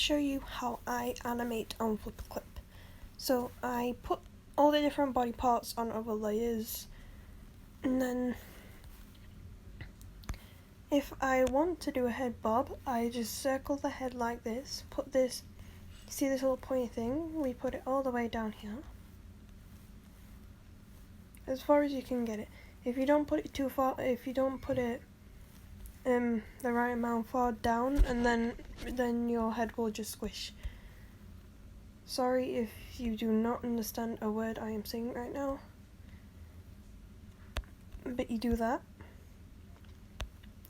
show you how I animate on FLIPACLIP. So I put all the different body parts on other layers, and then if I want to do a head bob, I just circle the head like this, put this, see this little pointy thing, we put it all the way down here, as far as you can get it. If you don't put it too far, if you don't put it the right amount far down, and then your head will just squish. Sorry if you do not understand a word I am saying right now, but you do that.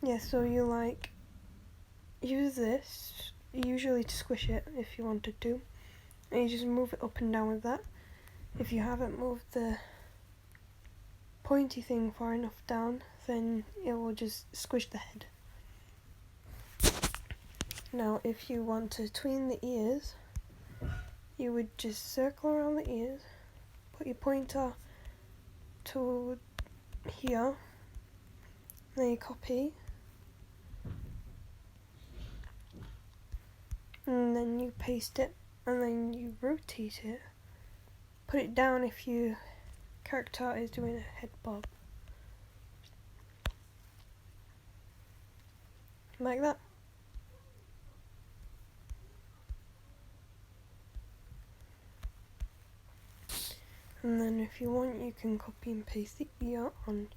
Yeah, so you use this usually to squish it if you wanted to, and you just move it up and down with that. If you haven't moved the pointy thing far enough down, then it will just squish the head. Now if you want to tween the ears, you would just circle around the ears, put your pointer to here, then you copy, and then you paste it, and then you rotate it, put it down if your character is doing a head bob, like that. And then if you want, you can copy and paste the ear on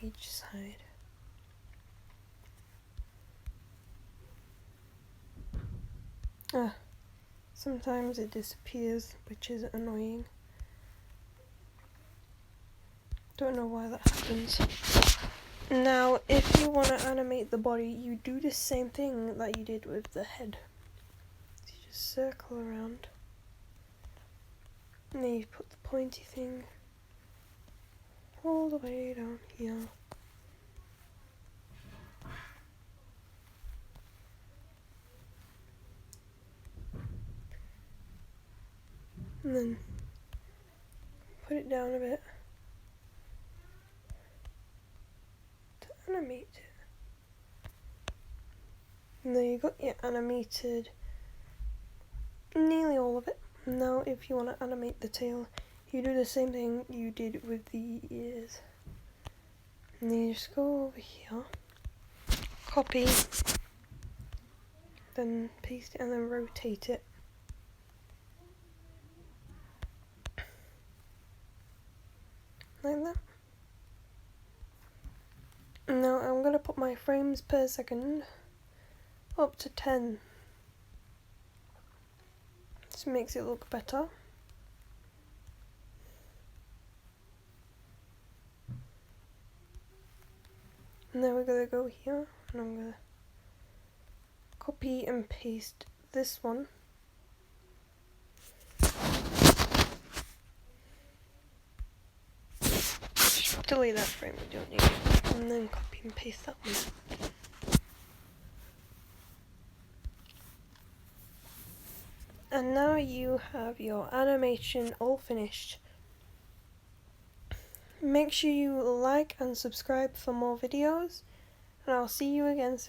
each side. Sometimes it disappears, which is annoying. Don't know why that happens. Now, if you want to animate the body, you do the same thing that you did with the head. So you just circle around, and then you put the pointy thing all the way down here. And then put it down a bit to animate it. And there you got your animated, nearly all of it. Now if you want to animate the tail, you do the same thing you did with the ears. And then you just go over here, copy, then paste it and then rotate it. Like that. Now I'm going to put my frames per second up to 10. This makes it look better. And then we're going to go here, and I'm going to copy and paste this one. Delete that frame, we don't need it. And then copy and paste that one. And now you have your animation all finished. Make sure you like and subscribe for more videos, and I'll see you again soon.